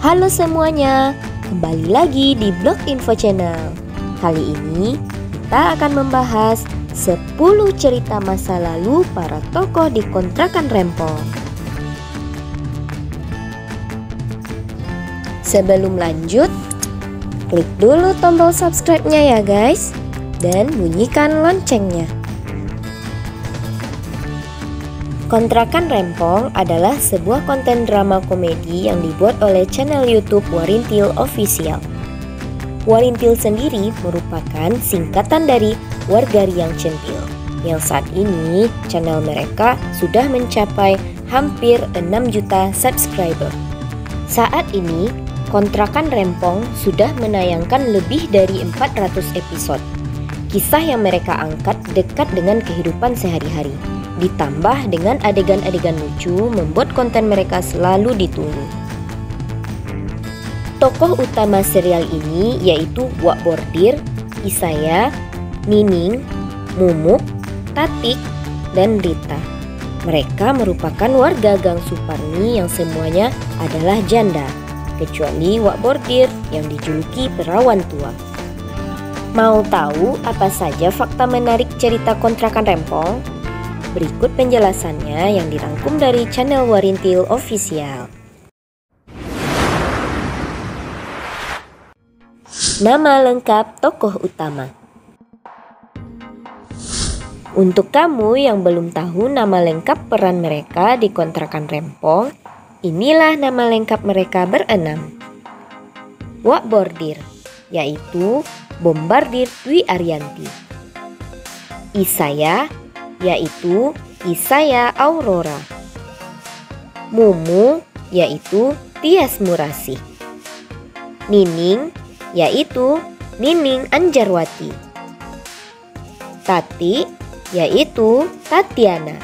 Halo semuanya, kembali lagi di Blog Info Channel. Kali ini kita akan membahas 10 cerita masa lalu para tokoh di kontrakan rempong. Sebelum lanjut, klik dulu tombol subscribe-nya ya guys, dan bunyikan loncengnya. Kontrakan Rempong adalah sebuah konten drama komedi yang dibuat oleh channel YouTube Warintil Official. Warintil sendiri merupakan singkatan dari Warga Riang Centil, yang saat ini channel mereka sudah mencapai hampir 6 juta subscriber. Saat ini, Kontrakan Rempong sudah menayangkan lebih dari 400 episode. Kisah yang mereka angkat dekat dengan kehidupan sehari-hari, ditambah dengan adegan-adegan lucu membuat konten mereka selalu ditunggu. Tokoh utama serial ini yaitu Wak Bordir, Isaya, Nining, Mumuk, Tatik, dan Rita. Mereka merupakan warga Gang Suparni yang semuanya adalah janda, kecuali Wak Bordir yang dijuluki perawan tua. Mau tahu apa saja fakta menarik cerita Kontrakan Rempong? Berikut penjelasannya yang dirangkum dari channel Warintil Official. Nama lengkap tokoh utama. Untuk kamu yang belum tahu nama lengkap peran mereka di Kontrakan Rempong, inilah nama lengkap mereka berenam. Wak Bordir, yaitu Bombardir Dwi Arianti. Isaya, yaitu Isaya Aurora. Mumu, yaitu Tias Murasi. Nining, yaitu Nining Anjarwati. Tati, yaitu Tatiana.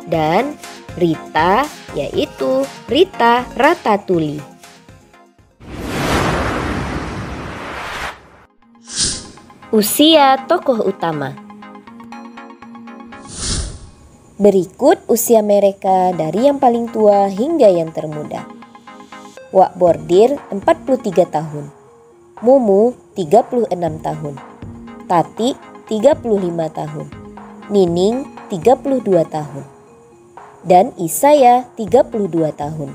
Dan Rita, yaitu Rita Ratatuli. Usia tokoh utama. Berikut usia mereka dari yang paling tua hingga yang termuda. Wak Bordir 43 tahun, Mumu 36 tahun, Tati 35 tahun, Nining 32 tahun, dan Isaya 32 tahun.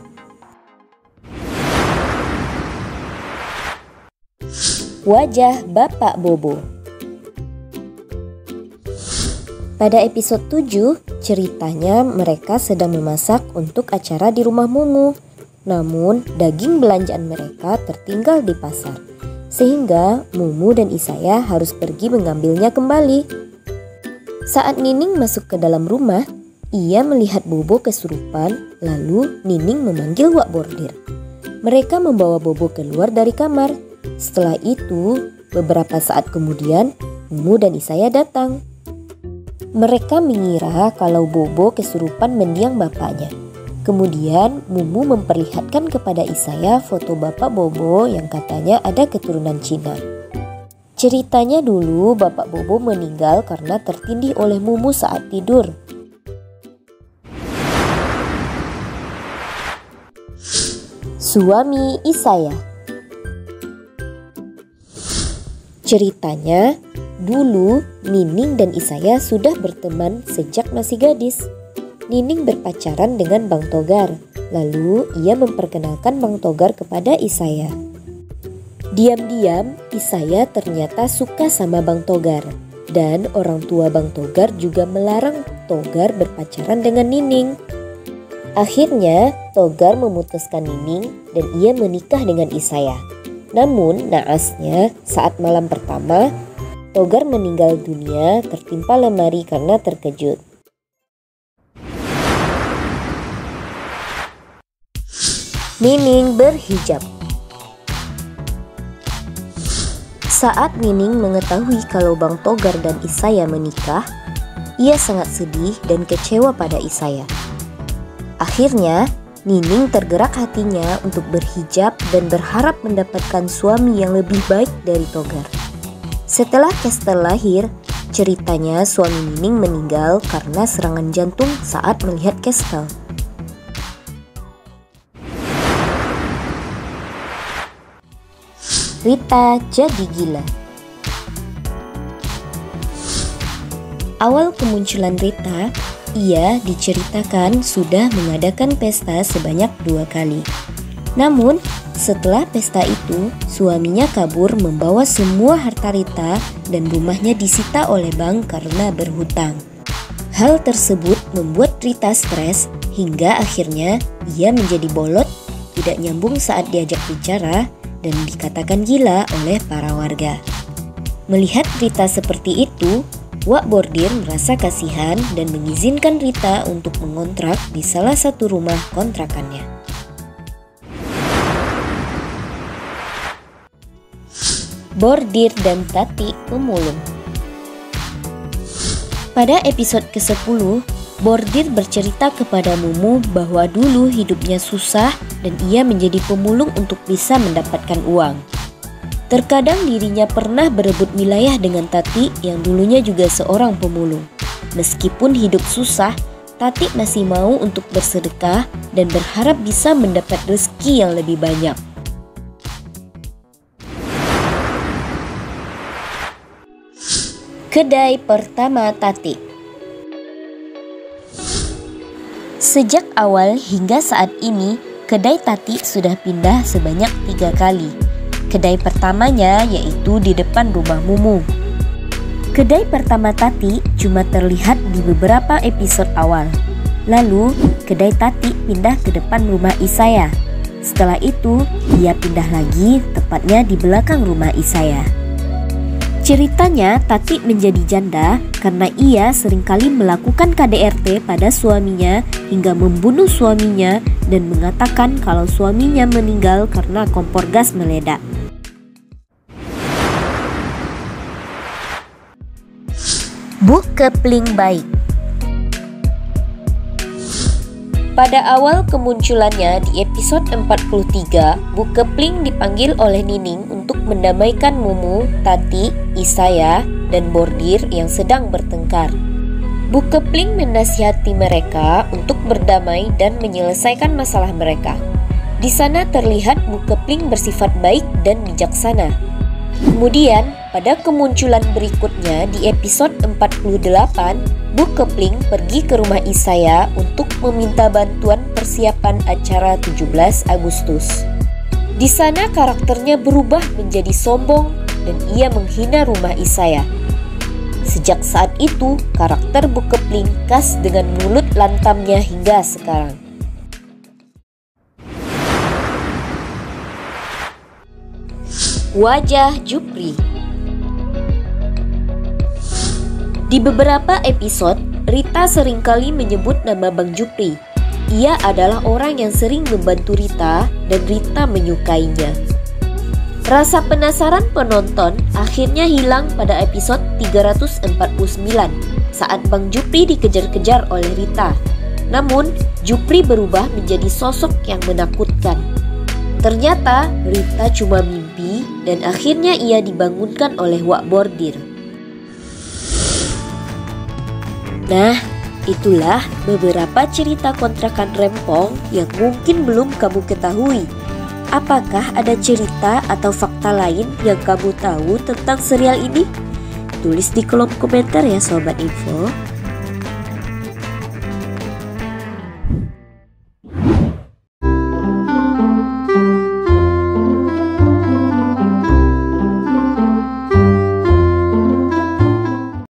Wajah Bapak Bobo. Pada episode 7, ceritanya mereka sedang memasak untuk acara di rumah Mumu. Namun, daging belanjaan mereka tertinggal di pasar, sehingga Mumu dan Isaya harus pergi mengambilnya kembali. Saat Nining masuk ke dalam rumah, ia melihat Bobo kesurupan, lalu Nining memanggil Wak Bordir. Mereka membawa Bobo keluar dari kamar. Setelah itu, beberapa saat kemudian, Mumu dan Isaya datang. Mereka mengira kalau Bobo kesurupan mendiang bapaknya. Kemudian Mumu memperlihatkan kepada Isaya foto bapak Bobo yang katanya ada keturunan Cina. Ceritanya dulu bapak Bobo meninggal karena tertindih oleh Mumu saat tidur. Suami Isaya. Ceritanya, dulu Nining dan Isaya sudah berteman sejak masih gadis. Nining berpacaran dengan Bang Togar, lalu ia memperkenalkan Bang Togar kepada Isaya. Diam-diam, Isaya ternyata suka sama Bang Togar, dan orang tua Bang Togar juga melarang Togar berpacaran dengan Nining. Akhirnya, Togar memutuskan Nining dan ia menikah dengan Isaya. Namun naasnya saat malam pertama, Togar meninggal dunia tertimpa lemari karena terkejut. Nining berhijab. Saat Nining mengetahui kalau Bang Togar dan Isaya menikah, ia sangat sedih dan kecewa pada Isaya. Akhirnya, Nining tergerak hatinya untuk berhijab dan berharap mendapatkan suami yang lebih baik dari Togar. Setelah Kestel lahir, ceritanya suami Nining meninggal karena serangan jantung saat melihat Kestel. Rita jadi gila. Awal kemunculan Rita, ia diceritakan sudah mengadakan pesta sebanyak 2 kali. Namun, setelah pesta itu, suaminya kabur membawa semua harta Rita dan rumahnya disita oleh bank karena berhutang. Hal tersebut membuat Rita stres hingga akhirnya ia menjadi bolot, tidak nyambung saat diajak bicara, dan dikatakan gila oleh para warga. Melihat Rita seperti itu, Wak Bordir merasa kasihan dan mengizinkan Rita untuk mengontrak di salah satu rumah kontrakannya. Bordir dan Tati pemulung. Pada episode ke-10, Bordir bercerita kepada Mumu bahwa dulu hidupnya susah dan ia menjadi pemulung untuk bisa mendapatkan uang. Terkadang dirinya pernah berebut wilayah dengan Tati yang dulunya juga seorang pemulung. Meskipun hidup susah, Tati masih mau untuk bersedekah dan berharap bisa mendapat rezeki yang lebih banyak. Kedai pertama Tati. Sejak awal hingga saat ini, kedai Tati sudah pindah sebanyak 3 kali. Kedai pertamanya yaitu di depan rumah Mumu. Kedai pertama Tati cuma terlihat di beberapa episode awal. Lalu, kedai Tati pindah ke depan rumah Isaya. Setelah itu, ia pindah lagi, tepatnya di belakang rumah Isaya. Ceritanya, Tati menjadi janda karena ia seringkali melakukan KDRT pada suaminya hingga membunuh suaminya dan mengatakan kalau suaminya meninggal karena kompor gas meledak. Bu Kepling baik. Pada awal kemunculannya di episode 43, Bu Kepling dipanggil oleh Nining untuk mendamaikan Mumu, Tati, Isaya, dan Bordir yang sedang bertengkar. Bu Kepling menasihati mereka untuk berdamai dan menyelesaikan masalah mereka. Di sana terlihat Bu Kepling bersifat baik dan bijaksana. Kemudian, pada kemunculan berikutnya di episode 48, Bu Kepling pergi ke rumah Isaya untuk meminta bantuan persiapan acara 17 Agustus. Di sana karakternya berubah menjadi sombong dan ia menghina rumah Isaya. Sejak saat itu, karakter Bu Kepling khas dengan mulut lantamnya hingga sekarang. Wajah Jupri. Di beberapa episode, Rita seringkali menyebut nama Bang Jupri. Ia adalah orang yang sering membantu Rita dan Rita menyukainya. Rasa penasaran penonton akhirnya hilang pada episode 349 saat Bang Jupri dikejar-kejar oleh Rita. Namun, Jupri berubah menjadi sosok yang menakutkan. Ternyata Rita cuma mimpi dan akhirnya ia dibangunkan oleh Wak Bordir. Nah, itulah beberapa cerita kontrakan rempong yang mungkin belum kamu ketahui. Apakah ada cerita atau fakta lain yang kamu tahu tentang serial ini? Tulis di kolom komentar ya Sobat Info.